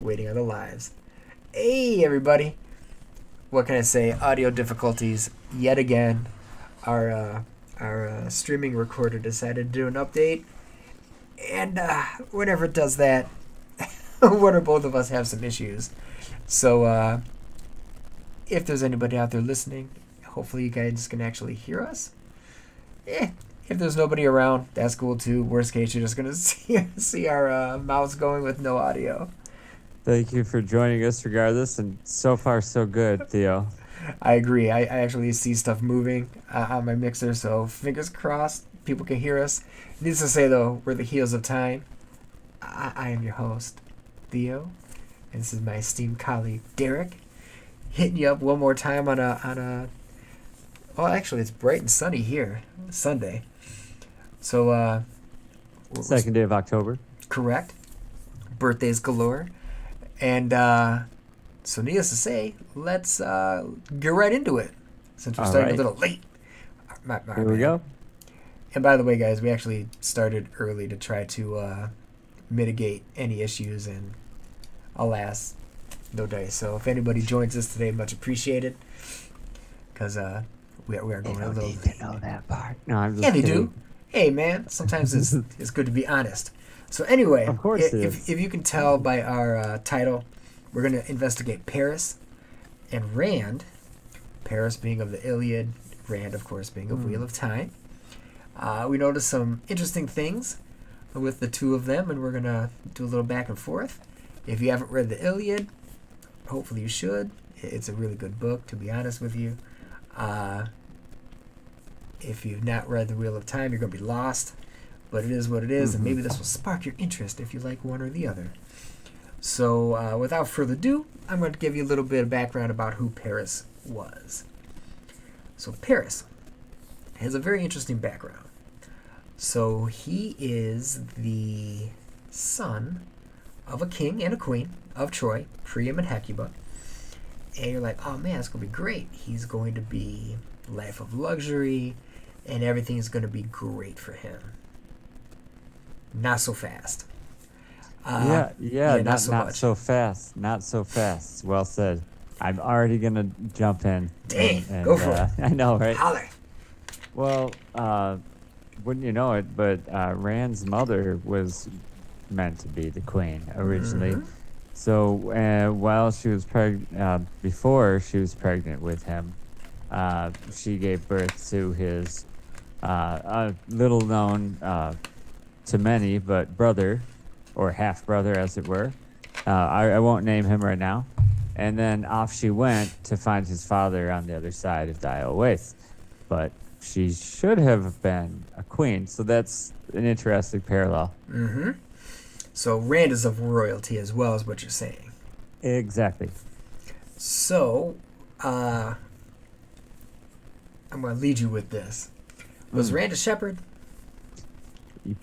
waiting on the lives. Hey, everybody. What can I say? Audio difficulties yet again. Our streaming recorder decided to do an update. And whenever it does that, one or both of us have some issues. So if there's anybody out there listening, hopefully you guys can actually hear us. If there's nobody around, that's cool too. Worst case, you're just going to see our mouths going with no audio. Thank you for joining us regardless, and so far so good, Theo. I agree. I actually see stuff moving on my mixer, so fingers crossed people can hear us. Needless to say, though, we're the heels of time. I am your host, Theo, and this is my esteemed colleague, Derek, hitting you up one more time on a well, actually, it's bright and sunny here, Sunday. So, Second day of October. Correct. Birthdays galore. And so needless to say, let's get right into it, since we're starting a little late. Here we go. And by the way, guys, we actually started early to try to mitigate any issues, and alas, no dice. So if anybody joins us today, much appreciated, because we are going a little late. They know that part. No, I'm just Yeah, they kidding. do. Hey, man, sometimes it's good to be honest. So anyway, Of course it if you can tell by our title, we're going to investigate Paris and Rand. Paris being of the Iliad, Rand, of course, being of Wheel of Time. We noticed some interesting things with the two of them, and we're going to do a little back and forth. If you haven't read the Iliad, hopefully you should. It's a really good book, to be honest with you. If you've not read the Wheel of Time, you're going to be lost. But it is what it is, and maybe this will spark your interest if you like one or the other. So, without further ado, I'm going to give you a little bit of background about who Paris was. So, Paris has a very interesting background. So, he is the son of a king and a queen of Troy, Priam and Hecuba. And you're like, oh man, it's going to be great. He's going to be life of luxury, and everything's going to be great for him. Not so fast. Not so much. so fast. Not so fast. Well said. I'm already going to jump in. Dang, go for it. I know, right? Holler. Well, wouldn't you know it, but Rand's mother was meant to be the queen originally. So while she was before she was pregnant with him, she gave birth to his little known to many, but brother, or half brother as it were. I won't name him right now. And then off she went to find his father on the other side of Dial Waste. But she should have been a queen, so that's an interesting parallel. So Rand is of royalty as well, is what you're saying. Exactly. So, I'm going to lead you with this. Was Rand a shepherd?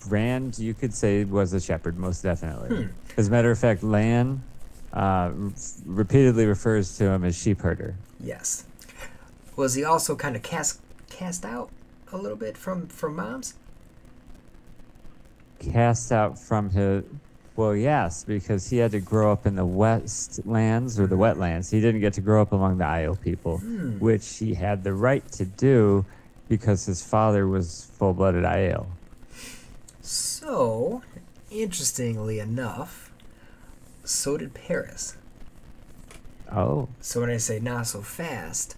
Rand, you could say, was a shepherd, most definitely. As a matter of fact, Lan repeatedly refers to him as sheep herder. Yes. Was he also kind of cast out a little bit from moms? Cast out from his... Well, yes, because he had to grow up in the westlands, or the wetlands. He didn't get to grow up among the Io people, which he had the right to do because his father was full-blooded Io. So, interestingly enough, so did Paris. Oh. So when I say not so fast,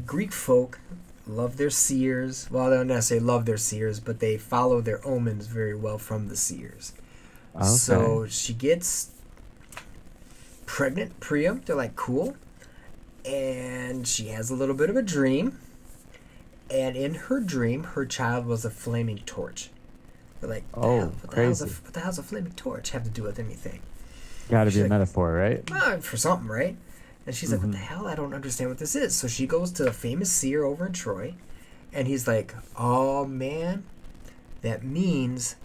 Greek folk love their seers. Well, they don't necessarily love their seers, but they follow their omens very well from the seers. Okay. So she gets pregnant, Priam. They're like, cool. And she has a little bit of a dream. And in her dream, her child was a flaming torch. They're like, crazy. What the hell's a flaming torch have to do with anything? Gotta be a metaphor, right? For something, right? And she's like, what the hell? I don't understand what this is. So she goes to a famous seer over in Troy. And he's like, oh, man, that means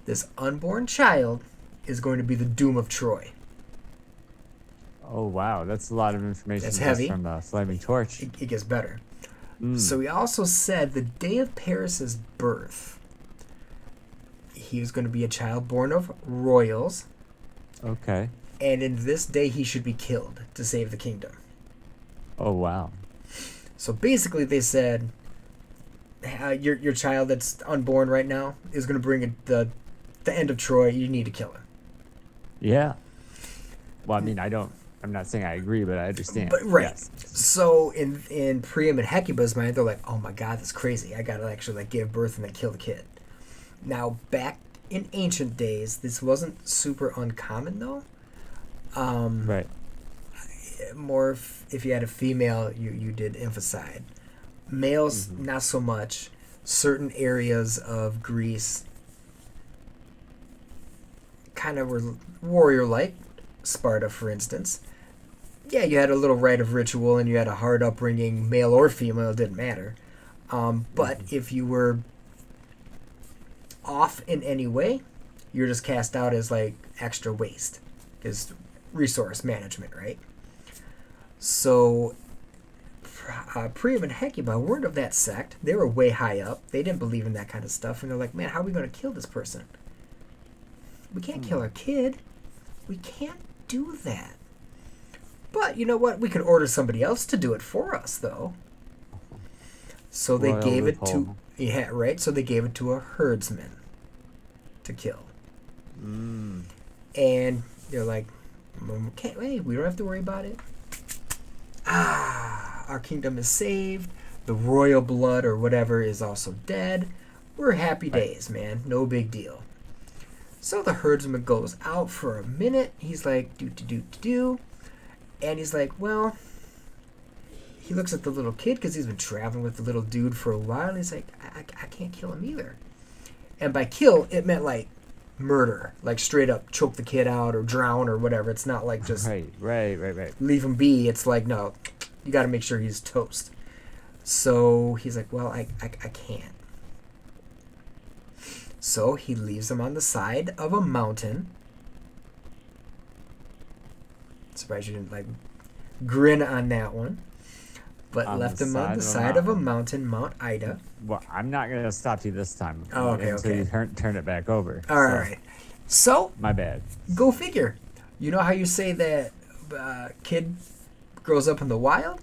this unborn child is going to be the doom of Troy. Oh, wow. That's a lot of information. That's just heavy. From the Flaming Torch. It gets better. So he also said the day of Paris's birth, he was going to be a child born of royals. Okay. and in this day he should be killed to save the kingdom. Oh, wow. So basically they said, your child that's unborn right now is going to bring the end of Troy. You need to kill him. Yeah. Well, I mean, I'm not saying I agree, but I understand. But right. Yes. So in Priam and Hecuba's mind, they're like, oh my God, that's crazy. I got to actually like give birth and then kill the kid. Now, back in ancient days, this wasn't super uncommon though. Right. More if you had a female, you did infanticide. Males, not so much. Certain areas of Greece kind of were warrior-like. Sparta, for instance. Yeah, you had a little rite of ritual and you had a hard upbringing, male or female, it didn't matter. But if you were off in any way, you're just cast out as like extra waste. Is resource management, right? So Priam and Hecuba weren't of that sect. They were way high up. They didn't believe in that kind of stuff. And they're like, man, how are we going to kill this person? We can't kill our kid. We can't do that. But you know what? We could order somebody else to do it for us, though. So they gave it to... Yeah, right? So they gave it to a herdsman to kill. And they're like, okay, hey, we don't have to worry about it. Our kingdom is saved. The royal blood or whatever is also dead. We're happy days, man. No big deal. So the herdsman goes out for a minute. He's like, do. And he's like, well, he looks at the little kid because he's been traveling with the little dude for a while. And he's like, I can't kill him either. And by kill, it meant like murder. Like straight up choke the kid out or drown or whatever. It's not like just right. leave him be. It's like, no, you got to make sure he's toast. So he's like, well, I can't. So he leaves him on the side of a mountain. Surprised you didn't like grin on that one. But left him on the side of a mountain, Mount Ida. Well, I'm not going to stop you this time. Oh, okay, until you turn it back over. All right. So my bad. Go figure. You know how you say that kid grows up in the wild?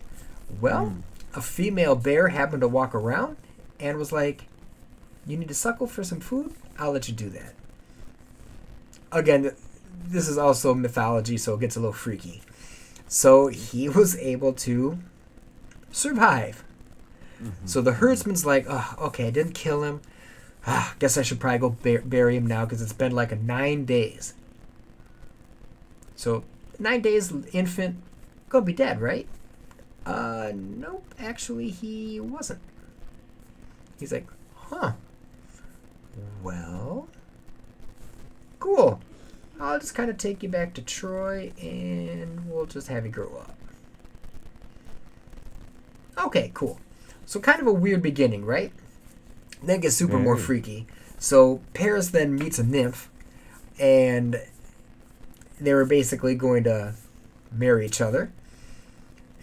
Well, a female bear happened to walk around and was like, you need to suckle for some food? I'll let you do that. Again, this is also mythology, so it gets a little freaky. So he was able to survive. So the herdsman's like, oh, okay, I didn't kill him. Guess I should probably go bury him now because it's been like 9 days. So 9 days, infant, gonna be dead, right? Nope, actually he wasn't. He's like, huh. Well, cool. I'll just kind of take you back to Troy and we'll just have you grow up. Okay, cool. So kind of a weird beginning, right? Then it gets super more freaky. So Paris then meets a nymph and they were basically going to marry each other.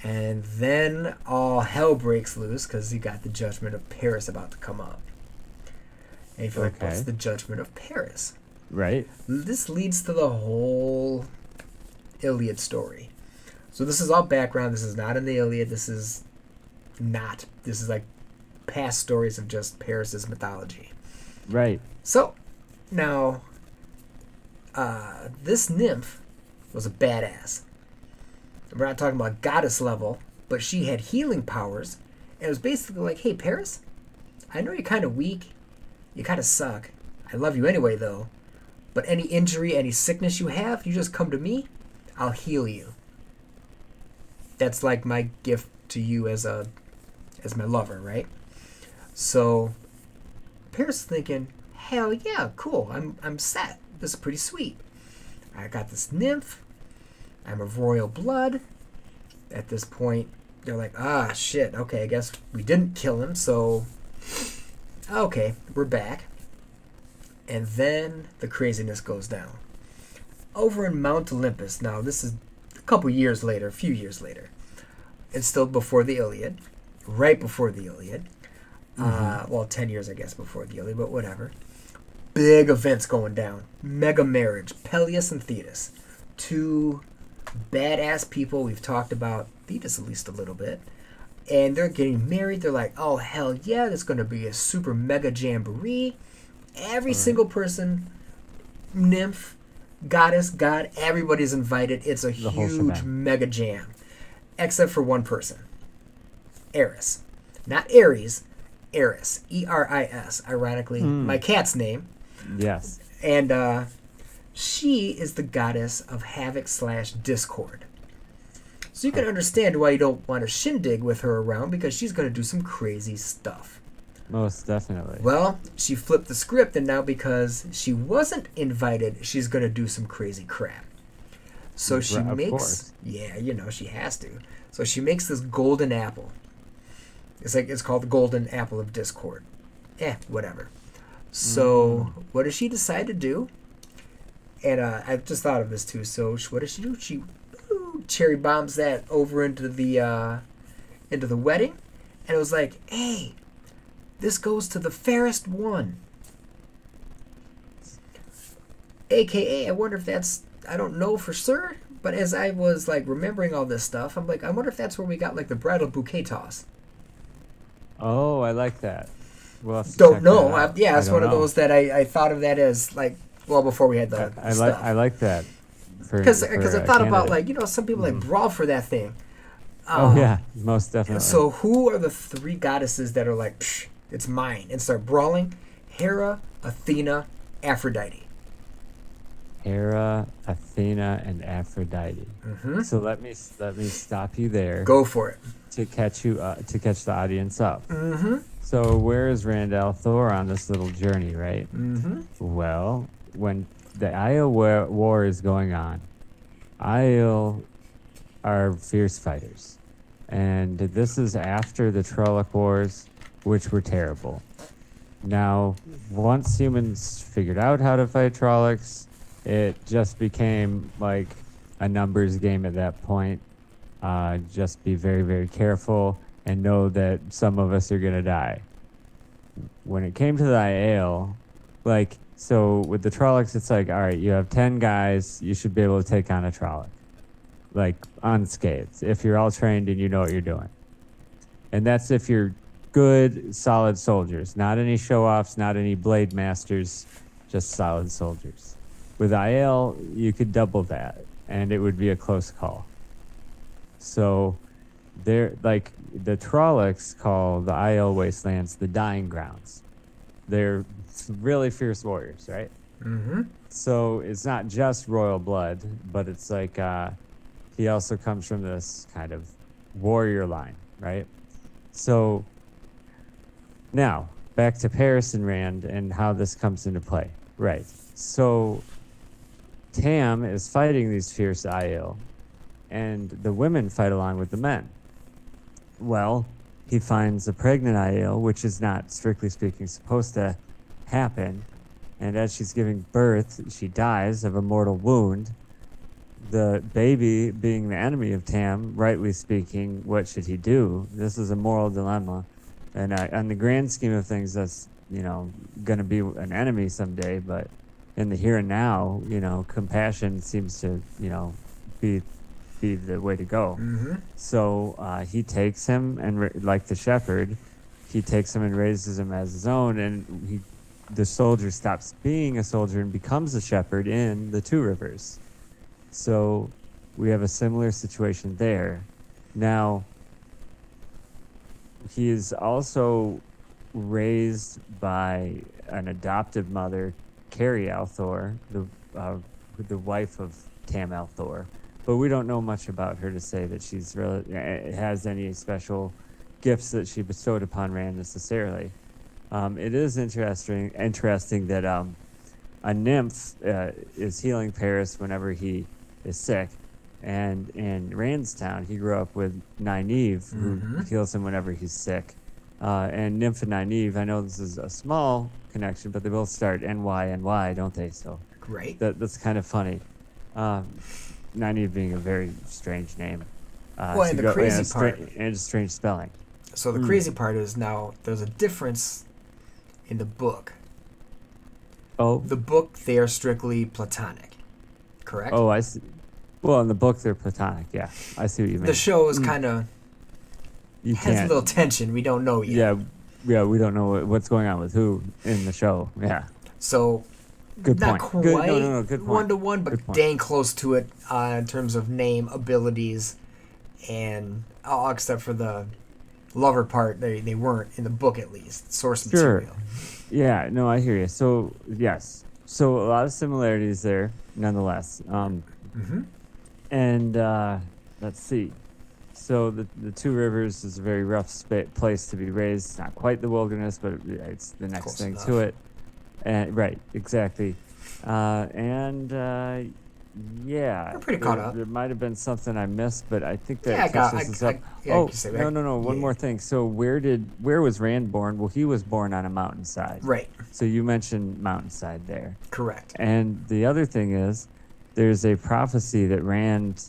And then all hell breaks loose because you got the judgment of Paris about to come up. And you feel like, what's the judgment of Paris? Right. This leads to the whole Iliad story. So this is all background. This is not in the Iliad. This is like past stories of just Paris's mythology. Right. So now this nymph was a badass. We're not talking about goddess level, but she had healing powers. And it was basically like, hey, Paris, I know you're kind of weak. You kind of suck. I love you anyway, though. But any injury, any sickness you have, you just come to me. I'll heal you. That's like my gift to you as my lover, right? So Paris is thinking, hell yeah, cool. I'm set. This is pretty sweet. I got this nymph. I'm of royal blood. At this point, they're like, shit, okay, I guess we didn't kill him, so okay, we're back. And then the craziness goes down. Over in Mount Olympus, now this is a few years later. It's still before the Iliad, right before the Iliad. 10 years, I guess, before the Iliad, but whatever. Big events going down. Mega marriage. Peleus and Thetis. two badass people. We've talked about Thetis at least a little bit. And they're getting married. They're like, oh, hell yeah, there's going to be a super mega jamboree. Every single person, nymph, goddess, god, everybody's invited. It's a huge mega jam. Except for one person. Eris. Not Aries, Eris. Eris. Ironically, my cat's name. Yes. And she is the goddess of havoc/discord. So you can understand why you don't want to shindig with her around, because she's going to do some crazy stuff. Most definitely. Well, she flipped the script, and now because she wasn't invited, she's going to do some crazy crap. So she makes... Yeah, she has to. So she makes this golden apple. It's called the golden apple of discord. Whatever. So what does she decide to do? And I just thought of this too. So what does she do? She cherry bombs that over into the wedding, and it was like, hey, this goes to the fairest one. AKA, I wonder if that's, I don't know for sure, but as I was like remembering all this stuff, I'm like, I wonder if that's where we got like the bridal bouquet toss. Oh, I like that. Well, don't know. It's one of those that I thought of that as like, well, before we had the stuff. I like that. Because I thought about like, some people like brawl for that thing. Most definitely. So who are the three goddesses that are like, psh, it's mine, and start brawling? Hera, Athena, Aphrodite. Hera, Athena, and Aphrodite. Mm-hmm. So let me stop you there. Go for it. To catch the audience up. Mm-hmm. So where is Rand Thor on this little journey, right? Mm-hmm. Well, when the Aiel war is going on, Aiel are fierce fighters. And this is after the Trolloc Wars, which were terrible. Now, once humans figured out how to fight Trollocs, it just became like a numbers game at that point. Just be very, very careful and know that some of us are going to die. When it came to the Aiel, so with the Trollocs, it's like, all right, you have 10 guys, you should be able to take on a Trolloc. Unscathed, if you're all trained and you know what you're doing. And that's if you're good, solid soldiers. Not any show-offs, not any blade masters, just solid soldiers. With Aiel, you could double that, and it would be a close call. So, the Trollocs call the Aiel wastelands the dying grounds. They're really fierce warriors, right? Mm-hmm. So it's not just royal blood, but it's like he also comes from this kind of warrior line, right? So now back to Paris and Rand and how this comes into play, right? So Tam is fighting these fierce Aiel, and the women fight along with the men. Well, he finds a pregnant Aiel, which is not, strictly speaking, supposed to happen. And as she's giving birth, she dies of a mortal wound. The baby, being the enemy of Tam, rightly speaking, what should he do? This is a moral dilemma. And on the grand scheme of things, that's, going to be an enemy someday. But in the here and now, compassion seems to, be the way to go. Mm-hmm. So he takes him, and like the shepherd, he takes him and raises him as his own, and the soldier stops being a soldier and becomes a shepherd in the Two Rivers. So we have a similar situation there. Now, he is also raised by an adoptive mother, Carrie Althor, the wife of Tam Althor. But we don't know much about her to say that she's really has any special gifts that she bestowed upon Rand necessarily. It is interesting that a nymph is healing Paris whenever he is sick, and in Rand's town, he grew up with Nynaeve, who heals him whenever he's sick. And Nymph and Nynaeve, I know this is a small connection, but they both start NY, don't they? So great. That's kind of funny. Nynaeve being a very strange name. And the crazy part. And a strange spelling. So the crazy part is now there's a difference in the book. Oh. The book, they are strictly platonic. Correct? Oh, I see. Well, in the book, they're platonic. Yeah, I see what you mean. The show is kind of You has a can't. little tension. We don't know yet. Yeah, we don't know what's going on with who in the show. Yeah. So Good not point. quite Good, no, good point. 1-to-1, but Good point. dang close to it in terms of name, abilities, and all except for the lover part. They weren't in the book, at least. Source Sure. material. Yeah, no, I hear you. So, yes. So, a lot of similarities there, nonetheless. And let's see. So, the Two Rivers is a very rough place to be raised. It's not quite the wilderness, but it's the next Close thing enough. to it. And right, exactly. Yeah. We're pretty caught up. There might have been something I missed, but I think that Yeah, I got- touches us I- up. yeah, I can say that. No. One Yeah. more thing. So where was Rand born? Well, he was born on a mountainside. Right. So you mentioned mountainside there. Correct. And the other thing is, there's a prophecy that Rand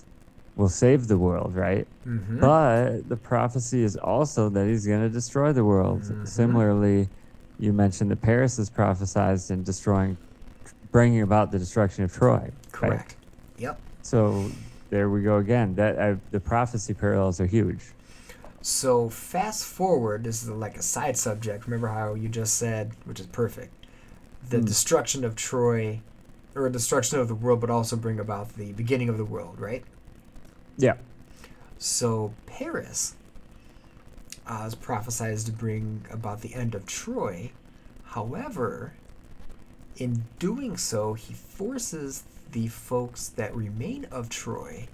will save the world, right? Mm-hmm. But the prophecy is also that he's going to destroy the world. Similarly, you mentioned that Paris is prophesized in bringing about the destruction of Troy. right? Correct. Yep. So there we go again. The prophecy parallels are huge. So fast forward. This is like a side subject. Remember how you just said, which is perfect, the destruction of Troy, or destruction of the world, but also bring about the beginning of the world, right? Yeah. So Paris is prophesied to bring about the end of Troy. However, in doing so, he forces the folks that remain of Troy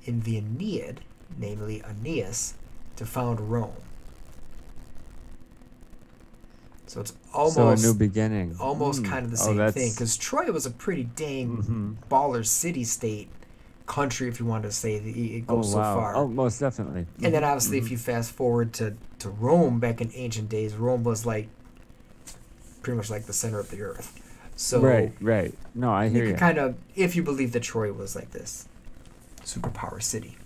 in the Aeneid, namely Aeneas, to found Rome. So it's almost So a new beginning. almost kind of the same that's- thing, because Troy was a pretty dang baller city-state country, if you wanted to say it goes so far. Oh, most definitely. And then obviously, if you fast forward to Rome back in ancient days, Rome was like pretty much like the center of the earth. So Right. No, I hear you you. could kind of, if you believe that Troy was like this superpower city.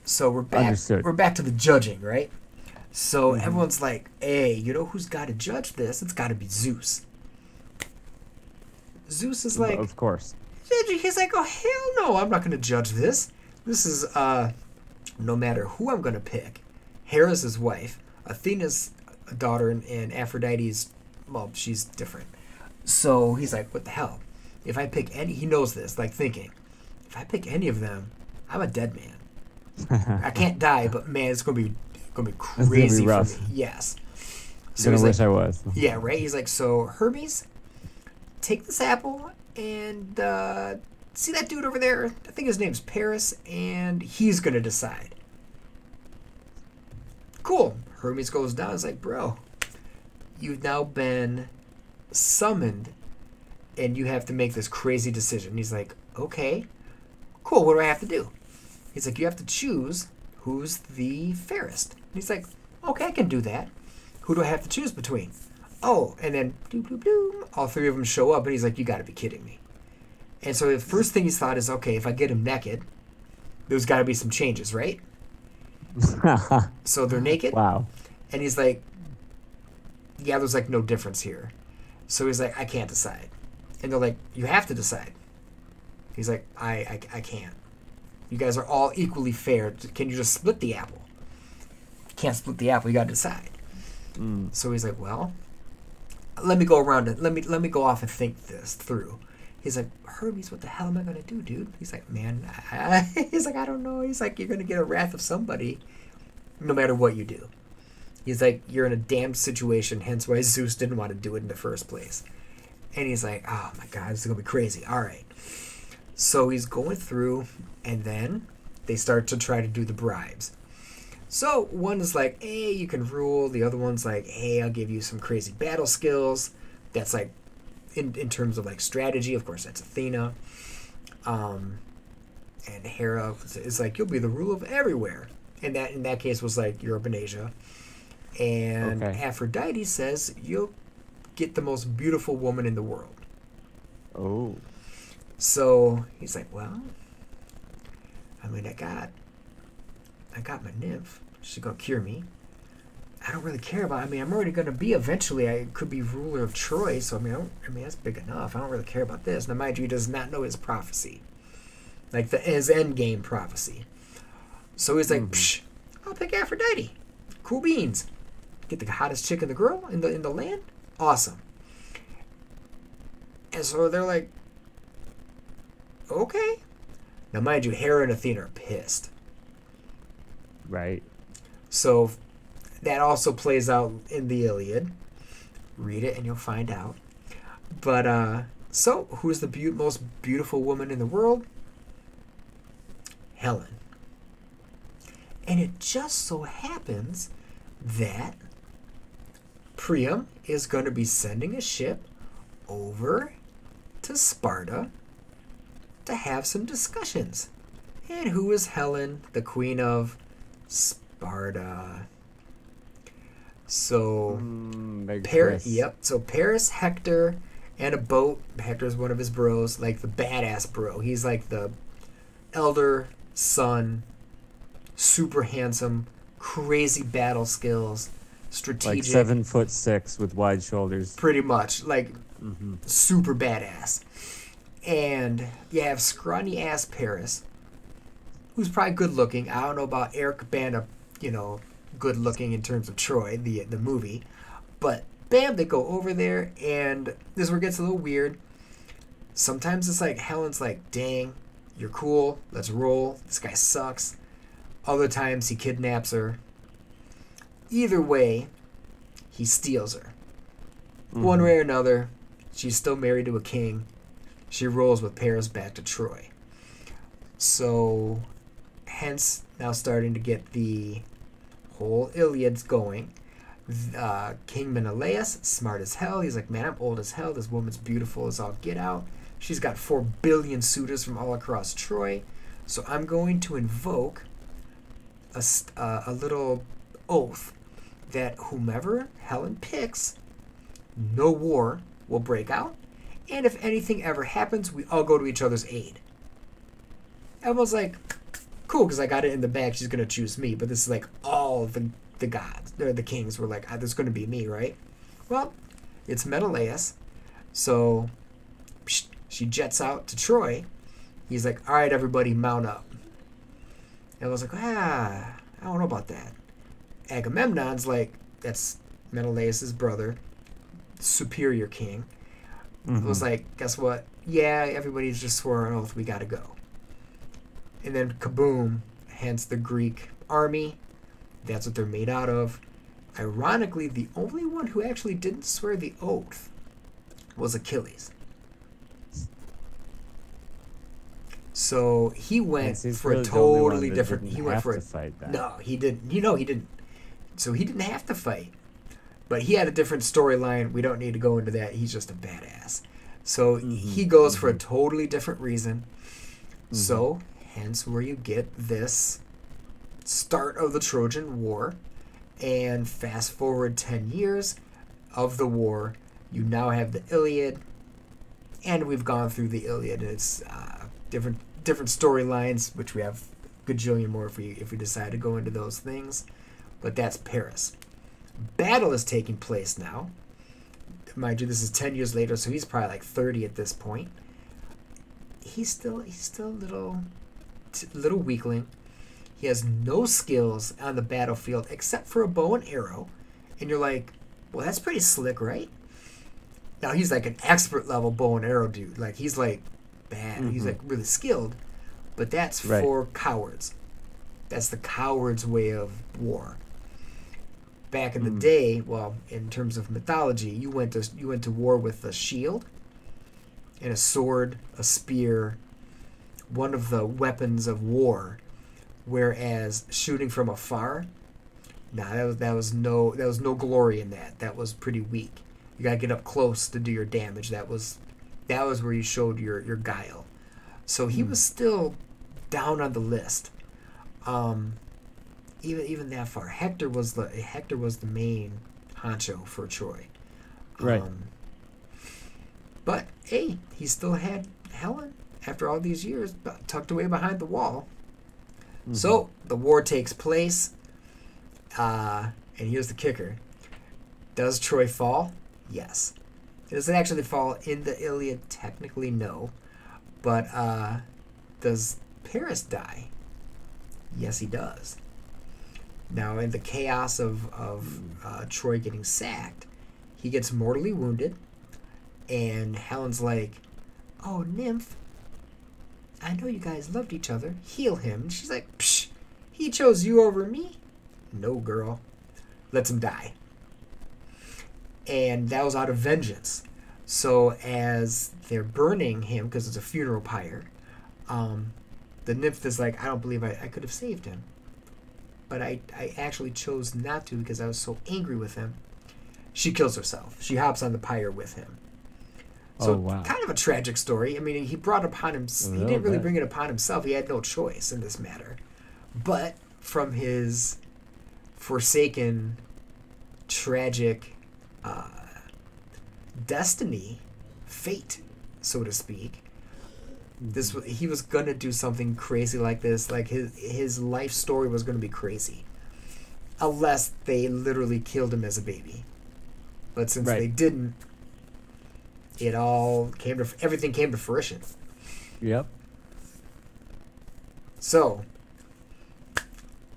So we're back. Understood. We're back to the judging, right? So everyone's like, "Hey, you know who's got to judge this? It's got to be Zeus." Zeus is like, Of course. he's like, "Oh hell no, I'm not going to judge this. This is no matter who I'm going to pick. Hera's his wife, Athena's daughter, and Aphrodite's, well, she's different." So he's like, "What the hell? If I pick any," he knows this, like thinking, "If I pick any of them, I'm a dead man. I can't die, but man, it's gonna be crazy for rough. me." Yes. So Gonna he's wish like, I was. yeah, right. He's like, "So Hermes, take this apple and see that dude over there? I think his name's Paris, and he's gonna decide." Cool. Hermes goes down. He's like, "Bro, you've now been summoned, and you have to make this crazy decision." He's like, "Okay, cool. What do I have to do?" He's like, "You have to choose who's the fairest." And he's like, "Okay, I can do that. Who do I have to choose between?" Oh, and then doop, doop, doop, all three of them show up, and he's like, "You got to be kidding me." And so the first thing he's thought is, okay, if I get him naked, there's got to be some changes, right? So they're naked, Wow. and he's like, "Yeah, there's like no difference here." So he's like, "I can't decide." And they're like, "You have to decide." He's like, I can't. You guys are all equally fair. Can you just split the apple?" Can't split the apple. You got to decide. So he's like, "Well, let me go around it. Let me go off and think this through." He's like, "Hermes, what the hell am I gonna do, dude?" He's like, "Man," he's like, "I don't know." He's like, "You're gonna get a wrath of somebody, no matter what you do." He's like, "You're in a damned situation, hence why Zeus didn't want to do it in the first place." And he's like, "Oh my God, this is gonna be crazy." All right. So he's going through, and then they start to try to do the bribes. So one is like, "Hey, you can rule." The other one's like, "Hey, I'll give you some crazy battle skills." That's like, in terms of like strategy, of course, that's Athena. And Hera is like, "You'll be the ruler of everywhere." And that in that case was like Europe and Asia. And Okay. Aphrodite says, "You'll get the most beautiful woman in the world." Oh. So he's like, "Well, I mean, I got my nymph. She's gonna cure me. I don't really care about. I mean, I'm already gonna be eventually. I could be ruler of Troy. So I mean, that's big enough. I don't really care about this." Now, mind you, he does not know his prophecy. like his end game prophecy. So he's like, Psh, I'll pick Aphrodite. Cool beans. Get the hottest chick in the girl in the land. Awesome. And so they're like, okay. Now, mind you, Hera and Athena are pissed. Right. So that also plays out in the Iliad. Read it and you'll find out. But, so, who's the most beautiful woman in the world? Helen. And it just so happens that Priam is going to be sending a ship over to Sparta to have some discussions. And who is Helen, the queen of Sparta? So, so Paris, Hector, and a boat. Hector's one of his bros, like the badass bro. He's like the elder son, super handsome, crazy battle skills, strategic. Like 7'6" with wide shoulders. Pretty much, like super badass. And you have scrawny ass Paris, who's probably good looking. I don't know about Eric Bana, good looking in terms of Troy, the movie. But bam, they go over there, and this is where it gets a little weird. Sometimes it's like Helen's like, dang, you're cool, let's roll. This guy sucks. Other times he kidnaps her. Either way, he steals her. One way or another, she's still married to a king. She rolls with Paris back to Troy. So, hence, now starting to get the whole Iliad's going. King Menelaus, smart as hell. He's like, man, I'm old as hell. This woman's beautiful as all get out. She's got 4 billion suitors from all across Troy. So I'm going to invoke a little oath that whomever Helen picks, no war will break out. And if anything ever happens, we all go to each other's aid. Everyone's like, cool, because I got it in the bag. She's going to choose me. But this is like all the gods, the kings were like, this is going to be me, right? Well, it's Menelaus. So she jets out to Troy. He's like, all right, everybody, mount up. And I was like, I don't know about that. Agamemnon's like, that's Menelaus' brother, superior king. It was like, guess what? Yeah, everybody's just swore an oath. We got to go. And then kaboom, hence the Greek army. That's what they're made out of. Ironically, the only one who actually didn't swear the oath was Achilles. So he went for a totally different. He went for a fight. No, he didn't. He didn't. So he didn't have to fight, but he had a different storyline. We don't need to go into that. He's just a badass. So he goes for a totally different reason. So hence where you get this start of the Trojan War, and fast forward 10 years of the war, you now have the Iliad, and we've gone through the Iliad. It's different storylines, which we have a gajillion more if we decide to go into those things. But that's Paris. Battle is taking place now. Mind you, this is 10 years later, so he's probably like 30 at this point. He's still a little weakling. He has no skills on the battlefield except for a bow and arrow. And you're like, well, that's pretty slick, right? Now he's like an expert level bow and arrow dude. Like he's like bad. He's like really skilled. But that's for cowards. That's the coward's way of war. Back in the day, well, in terms of mythology, you went to war with a shield and a sword, a spear, one of the weapons of war. Whereas shooting from afar, that was no glory in that. That was pretty weak. You gotta get up close to do your damage. That was where you showed your guile. So he was still down on the list. Even that far, Hector was the main honcho for Troy. Right. But hey, he still had Helen after all these years, tucked away behind the wall. So the war takes place, and here's the kicker: does Troy fall? Yes. Does it actually fall in the Iliad? Technically, no. But Does Paris die? Yes, he does. Now, in the chaos of Troy getting sacked, he gets mortally wounded, and Helen's like, "Oh, Nymph, I know you guys loved each other. Heal him." And she's like, "Psh, he chose you over me." No, girl. Lets him die. And that was out of vengeance. So as they're burning him, because it's a funeral pyre, the nymph is like, "I don't believe I could have saved him. But I actually chose not to because I was so angry with him." She kills herself. She hops on the pyre with him. So wow. kind of a tragic story. I mean, he brought upon him. He didn't really bring it upon himself. He had no choice in this matter. But from his forsaken, tragic destiny, fate, so to speak, he was gonna do something crazy like this. Like his life story was gonna be crazy, unless they literally killed him as a baby. But since they didn't, everything came to fruition. Yep. So,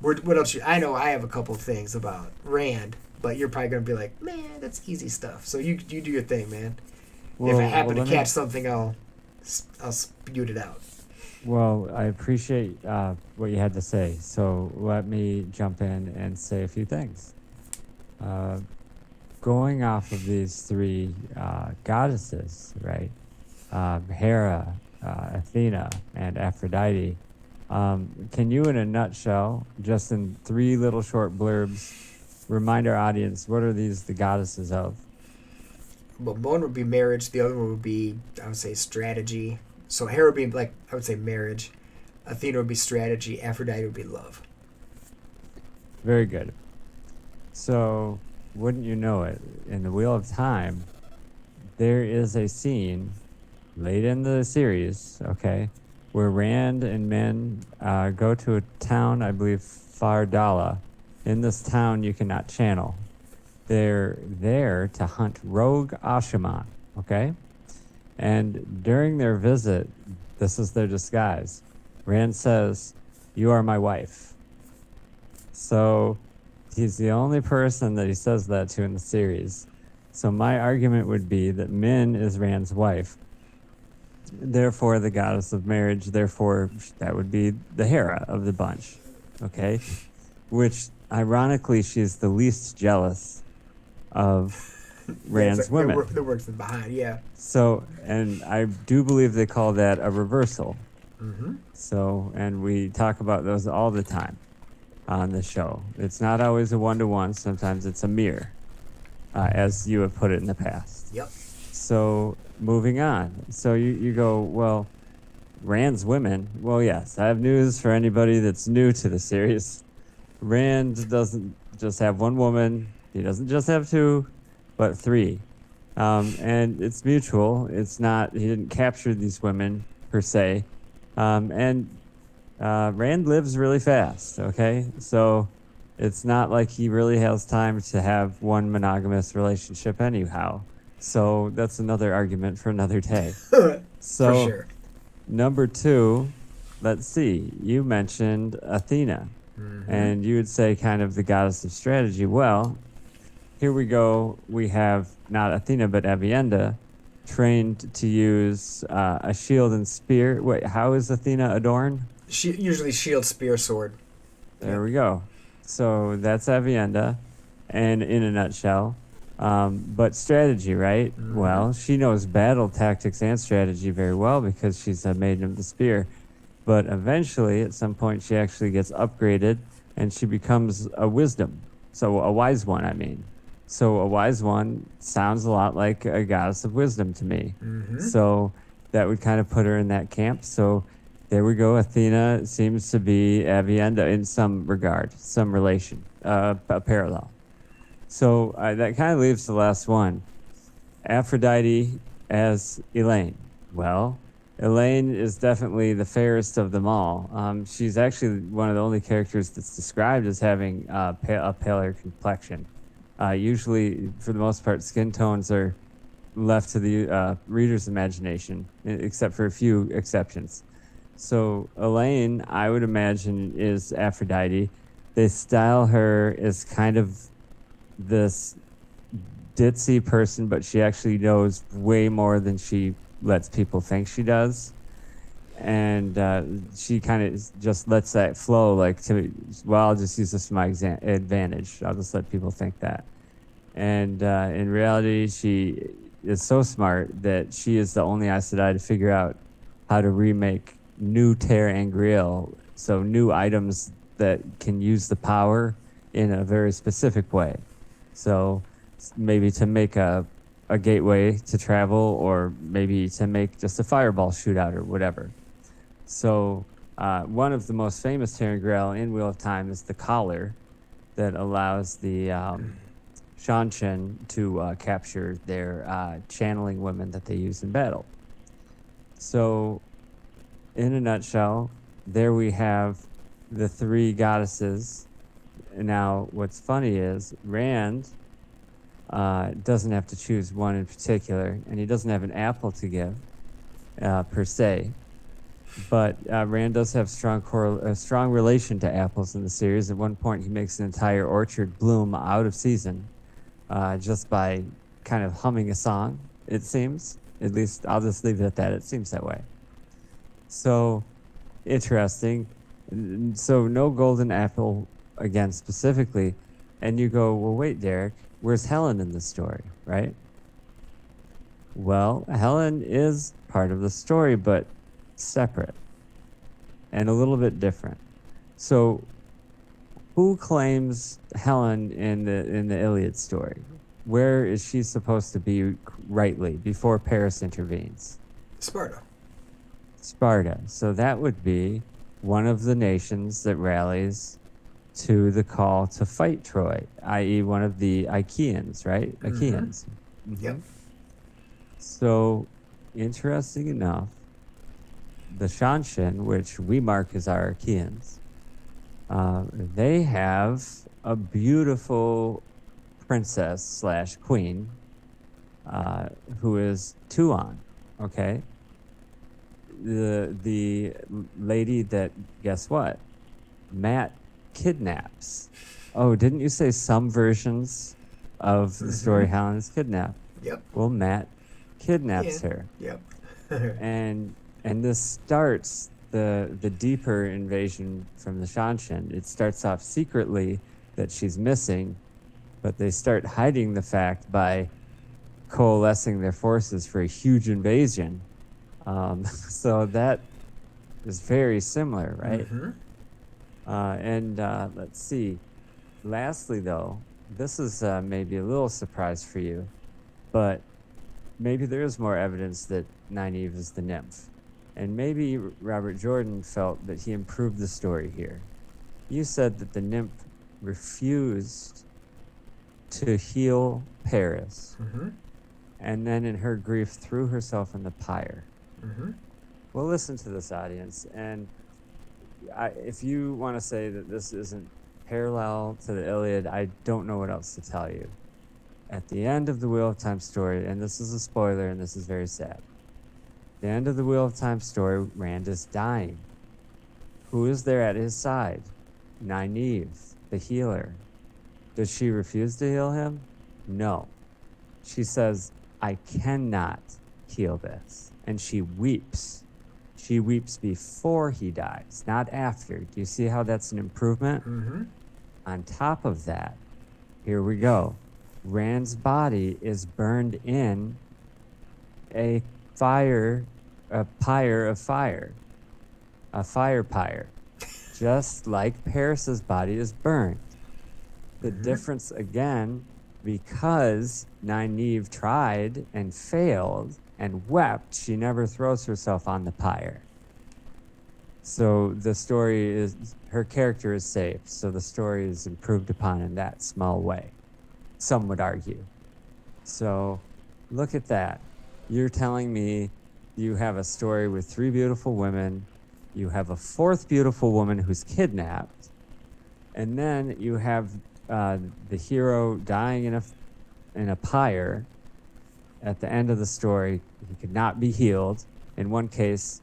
what else? I know I have a couple of things about Rand, but you're probably gonna be like, "Man, that's easy stuff." So you do your thing, man. If I happen to catch something, I'll spewed it out. Well, I appreciate what you had to say. So let me jump in and say a few things. Going off of these three goddesses, right? Hera, Athena, and Aphrodite. Can you, in a nutshell, just in 3 little short blurbs, remind our audience what are these the goddesses of? Well, one would be marriage. The other one would be, I would say, strategy. So Hera would be, like, I would say marriage. Athena would be strategy. Aphrodite would be love. Very good. So, wouldn't you know it, in the Wheel of Time, there is a scene late in the series, okay, where Rand and men go to a town, I believe, Fardala. In this town, you cannot channel. They're there to hunt rogue Ashaman, okay? And during their visit, this is their disguise. Rand says, "You are my wife." So he's the only person that he says that to in the series. So my argument would be that Min is Rand's wife. Therefore, the goddess of marriage, therefore, that would be the Hera of the bunch, okay? Which, ironically, she's the least jealous of Rand's women. The works behind, yeah. So, and I do believe they call that a reversal. Mm-hmm. So, and we talk about those all the time on the show. It's not always a one-to-one. Sometimes it's a mirror, as you have put it in the past. Yep. So, moving on. So you go, well, Rand's women. Well, yes, I have news for anybody that's new to the series. Rand doesn't just have one woman. He doesn't just have 2, but 3. And it's mutual. It's not, he didn't capture these women per se. And Rand lives really fast, okay? So it's not like he really has time to have one monogamous relationship anyhow. So that's another argument for another day. So, for sure. Number 2, let's see. You mentioned Athena, and you would say kind of the goddess of strategy. Well, here we go. We have not Athena, but Avienda, trained to use a shield and spear. Wait, how is Athena adorned? Usually shield, spear, sword. There we go. So that's Avienda, and in a nutshell. But strategy, right? Mm-hmm. Well, she knows battle tactics and strategy very well because she's a maiden of the spear. But eventually, at some point, she actually gets upgraded and she becomes a wisdom. So a wise one, I mean. So a wise one sounds a lot like a goddess of wisdom to me. Mm-hmm. So that would kind of put her in that camp. So there we go. Athena seems to be Avienda in some regard, some relation, a parallel. So that kind of leaves the last one. Aphrodite as Elaine. Well, Elaine is definitely the fairest of them all. She's actually one of the only characters that's described as having a paler complexion. Usually, for the most part, skin tones are left to the reader's imagination, except for a few exceptions. So Elaine, I would imagine, is Aphrodite. They style her as kind of this ditzy person, but she actually knows way more than she lets people think she does. And she kind of just lets that flow. Like, well, I'll just use this for my advantage. I'll just let people think that. And in reality, she is so smart that she is the only Aes Sedai to figure out how to remake new Terra Angriel, so new items that can use the power in a very specific way. So maybe to make a gateway to travel, or maybe to make just a fireball shootout or whatever. So one of the most famous Terra Angriel in Wheel of Time is the collar that allows the Shanshan to capture their channeling women that they use in battle. So, in a nutshell, there we have the three goddesses. Now, what's funny is Rand doesn't have to choose one in particular, and he doesn't have an apple to give per se. But Rand does have a strong relation to apples in the series. At one point, he makes an entire orchard bloom out of season just by kind of humming a song, it seems. At least I'll just leave it at that. It seems that way. So, interesting. So, no golden apple, again, specifically. And you go, well, wait, Derek, where's Helen in the story, right? Well, Helen is part of the story, but separate and a little bit different. So, who claims Helen in the Iliad story? Where is she supposed to be rightly before Paris intervenes? Sparta. Sparta. So that would be one of the nations that rallies to the call to fight Troy, i.e. one of the Achaeans, right? Achaeans. Mm-hmm. Yep. So, interesting enough, the Shanshan, which we mark as our Achaeans, they have a beautiful princess / queen who is Tuon, okay? The lady that, guess what? Matt kidnaps. Oh, didn't you say some versions of the story Helen is kidnapped? Yep. Well, Matt kidnaps her. Yep. and this starts the deeper invasion from the Shanshan. It starts off secretly that she's missing, but they start hiding the fact by coalescing their forces for a huge invasion. So that is very similar, right? And let's see. Lastly, though, this is maybe a little surprise for you, but maybe there is more evidence that Nynaeve is the nymph. And maybe Robert Jordan felt that he improved the story here. You said that the nymph refused to heal Paris, and then in her grief threw herself in the pyre. Well, listen to this, audience, and if you want to say that this isn't parallel to the Iliad, I don't know what else to tell you. At the end of the Wheel of Time story, and this is a spoiler, and this is very sad. The end of the Wheel of Time story, Rand is dying. Who is there at his side? Nynaeve, the healer. Does she refuse to heal him? No. She says, I cannot heal this. And she weeps. She weeps before he dies, not after. Do you see how that's an improvement? On top of that, here we go. Rand's body is burned in a pyre of fire. A fire pyre. Just like Paris's body is burned. The difference, again, because Nynaeve tried and failed and wept, she never throws herself on the pyre. So the story is, her character is saved, so the story is improved upon in that small way, some would argue. So look at that. You're telling me you have a story with 3 beautiful women, you have a 4th beautiful woman who's kidnapped, and then you have the hero dying in a pyre. At the end of the story, he could not be healed. In one case,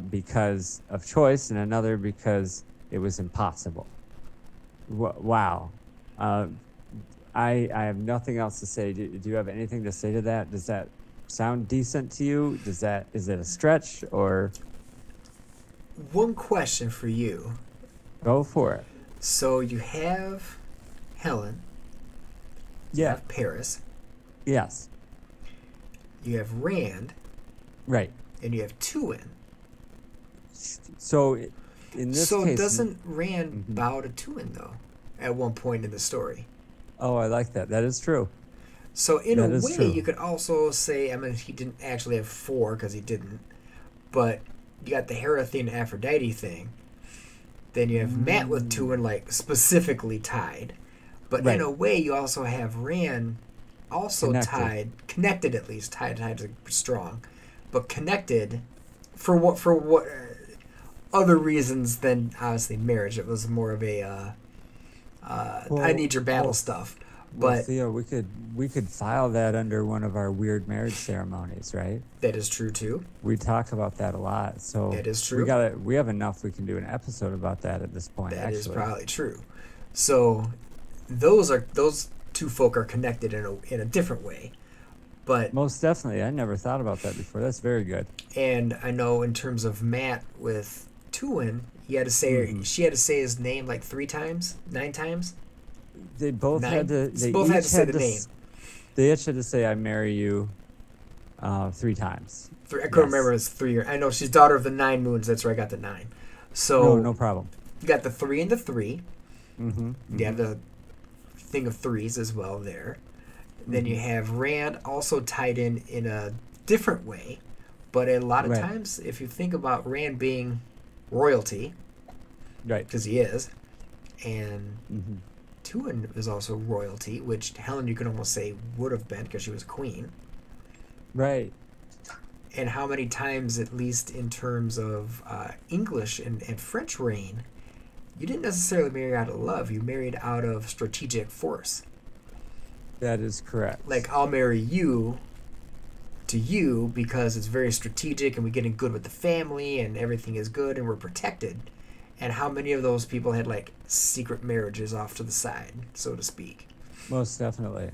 because of choice, and another because it was impossible. Wow. Uh, I have nothing else to say. Do you have anything to say to that? Does that sound decent to you? Is it a stretch, or One question for you. go for it? So you have Helen, you Yeah. have Paris, Yes. you have Rand, Right. and you have Tuin. So in this So case, doesn't Rand Mhm. bow to Tuin though? At one point in the story. oh, I like that. That is true. So in a That is way, true. you could also say, I mean, he didn't actually have four because he didn't, but you got the Hera Athena Aphrodite thing. Then you have Matt with Tuin like specifically tied, but in Right. a way, you also have Rand also Connected. connected at least, tied is strong, but connected for what other reasons than obviously marriage. It was more of a I need your battle stuff. Well, But Theo, we could file that under one of our weird marriage ceremonies, right? that is true too. We talk about that a lot. So That is we true. we have enough. We can do an episode about that at this point. That is actually, probably true. So those two folk are connected in a different way. But most definitely. I never thought about that before. That's very good. and I know in terms of Matt with Tuin, he had to say Mhm. she had to say his name like 9 times. They both Nine. had to. They Both had each to say the name. They each had to say, "I marry you," 3 times. I couldn't Yes. remember his 3 year. I know she's daughter of the 9 moons. That's where I got the 9. So No problem. you got the 3 and the 3. Mm-hmm. You have the thing of threes as well there. Then you have Rand also tied in a different way, but a lot of Right. times, if you think about Rand being royalty, Right. because he is, and Mm-hmm. Tuin is also royalty, which Helen you could almost say would have been because she was queen. Right. And how many times, at least in terms of English and French reign, you didn't necessarily marry out of love. You married out of strategic force. That is correct. Like, I'll marry you to you because it's very strategic and we're getting good with the family and everything is good and we're protected. And how many of those people had, like, secret marriages off to the side, so to speak? Most definitely.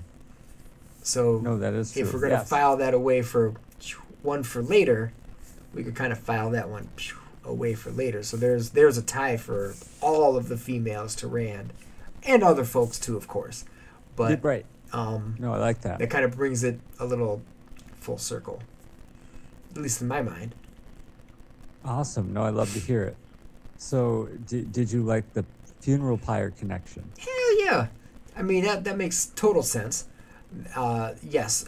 So, No, that is true. if we're going to Yes. file that away for one for later, we could kind of file that one away for later. So there's a tie for all of the females to Rand, and other folks too, of course. But Right. No, I like that. that kind of brings it a little full circle, at least in my mind. Awesome. No, I love to hear it. So, did you like the funeral pyre connection? Hell yeah! I mean that makes total sense. Yes,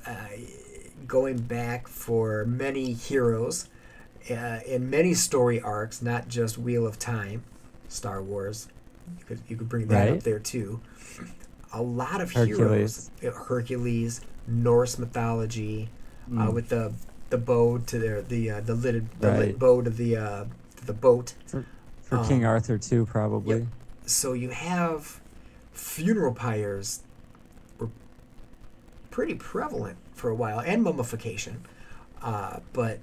going back for many heroes in many story arcs, not just Wheel of Time, Star Wars. You could bring that Right. up there too. A lot of Hercules. heroes, Hercules, Norse mythology, with the bow to the lit Right. bow to the boat. For King Arthur too, probably. Yep. So you have funeral pyres were pretty prevalent for a while, and mummification. But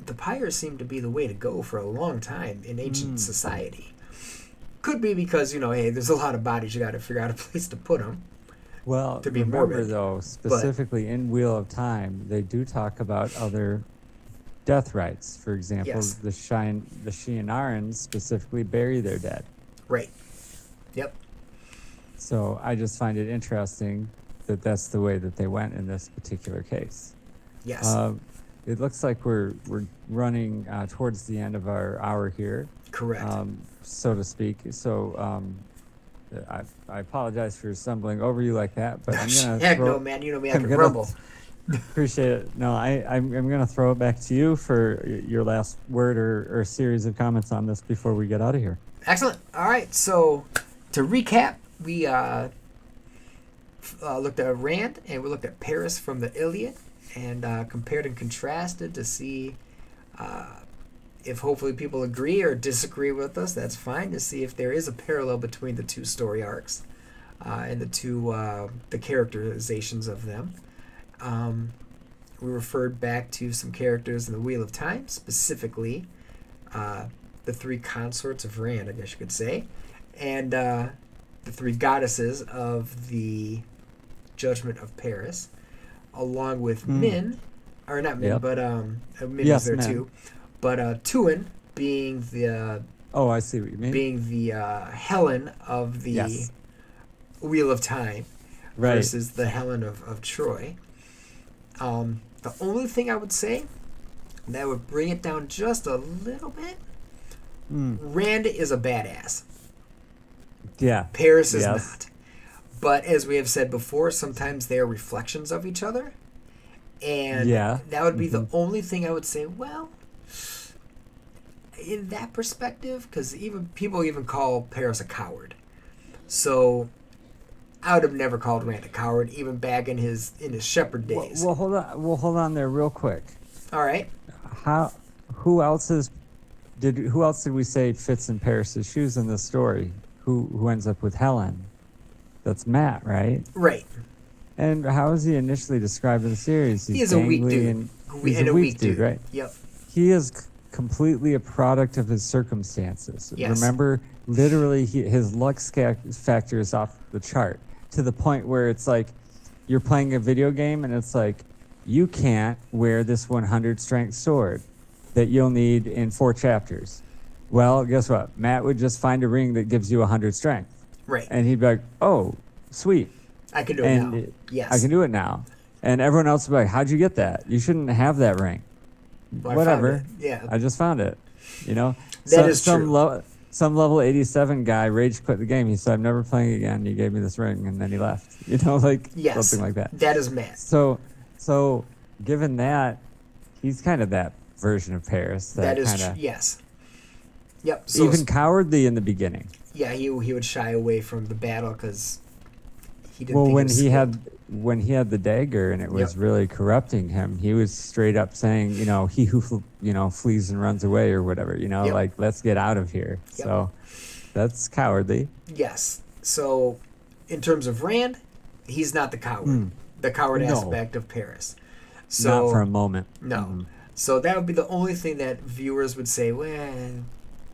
the pyres seem to be the way to go for a long time in ancient society. Could be because, hey, there's a lot of bodies, you got to figure out a place to put them. Well, To be remember morbid, though, specifically in Wheel of Time, they do talk about other death rites. For example, Yes. the Shienarans specifically bury their dead. Right. Yep. So I just find it interesting that that's the way that they went in this particular case. Yes. It looks like we're running towards the end of our hour here, Correct. so to speak. So I apologize for stumbling over you like that, but I'm gonna Heck throw, no, man. You know me, I I'm can gonna- rumble. Appreciate it. No, I'm gonna throw it back to you for your last word or series of comments on this before we get out of here. Excellent. All right. So to recap, we looked at Rand and we looked at Paris from the Iliad and compared and contrasted to see if hopefully people agree or disagree with us. That's fine, to see if there is a parallel between the two story arcs and the characterizations of them. we referred back to some characters in the Wheel of Time, specifically the three consorts of Rand, I guess you could say, and the three goddesses of the Judgment of Paris, along with Min, or not Min, but Min is there too, but Tuin being the I see what you mean. Being the Helen of the Wheel of Time versus the Helen of Troy. The only thing I would say that would bring it down just a little bit, Rand is a badass. Yeah. Paris is not. But as we have said before, sometimes they are reflections of each other. And that would be the only thing I would say, well, in that perspective, because even people even call Paris a coward. So I would have never called Rand a coward, even back in his shepherd days. Well, hold on. Well, hold on there, real quick. All right. Who else did we say fits in Paris's shoes in this story? Who ends up with Helen? That's Matt, right? Right. And how is he initially described in the series? He is a weak dude. He's a weak dude, right? Yep. He is completely a product of his circumstances. Yes. Remember, literally, his luck factor is off the chart to the point where it's like you're playing a video game and it's like, you can't wear this 100 strength sword that you'll need in 4 chapters. Well, guess what? Matt would just find a ring that gives you 100 strength. Right. And he'd be like, oh, sweet. I can do it now. Yes. I can do it now. And everyone else would be like, how'd you get that? You shouldn't have that ring. Well, Whatever. Yeah. I just found it. You know? That is true. Some level 87 guy rage quit the game. He said, I'm never playing again. He gave me this ring, and then he left. You know, like something like that. That is Matt. So given that, he's kind of that version of Paris. That is true. Yes. Yep. So even cowardly in the beginning. Yeah, he would shy away from the battle because he didn't. Well, when he had the dagger and it was really corrupting him, he was straight up saying, you know, he who flees and runs away or whatever, you know, like let's get out of here. Yep. So that's cowardly. Yes. So in terms of Rand, he's not the coward. The coward aspect of Paris. So not for a moment. No. So that would be the only thing that viewers would say, well,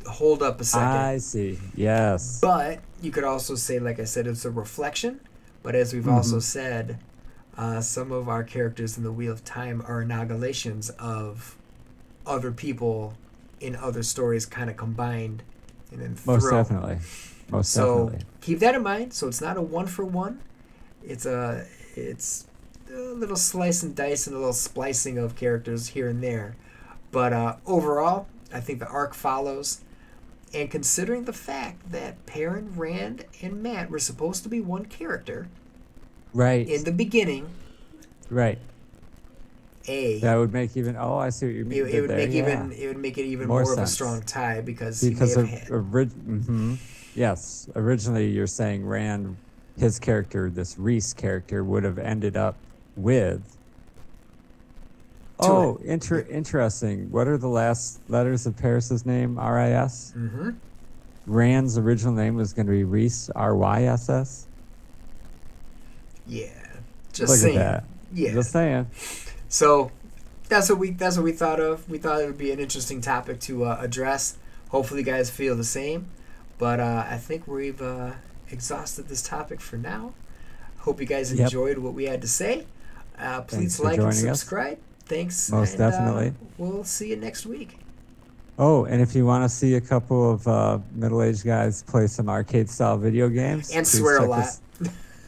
hold up a second. I see. Yes. But you could also say, like I said, it's a reflection. But as we've also said, some of our characters in the Wheel of Time are inaugurations of other people in other stories kind of combined and then thrown. Most definitely. So keep that in mind. So it's not a 1-for-1. It's a little slice and dice and a little splicing of characters here and there. But overall, I think the arc follows. And considering the fact that Perrin, Rand, and Matt were supposed to be one character, right, in the beginning, right, that would make even. Oh, I see what you mean. It would make it even more of a strong tie because yes, originally you're saying Rand, his character, this Reese character, would have ended up with. Interesting. What are the last letters of Paris's name? R-I-S? Mm-hmm. Rand's original name was going to be Reese, R-Y-S-S? Yeah. Look at that. Yeah. Just saying. So that's what we thought of. We thought it would be an interesting topic to address. Hopefully you guys feel the same. But I think we've exhausted this topic for now. Hope you guys enjoyed what we had to say. Please like and subscribe. Thanks. Most definitely. We'll see you next week. Oh, and if you want to see a couple of middle-aged guys play some arcade-style video games. And swear a lot.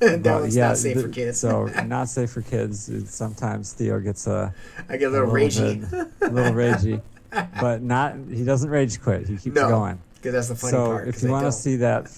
That one's not safe for kids. So, not safe for kids. Sometimes Theo gets I get a little ragey. A little ragey. But he doesn't rage quit. He keeps going. Because that's the funny part. So, if you want to see that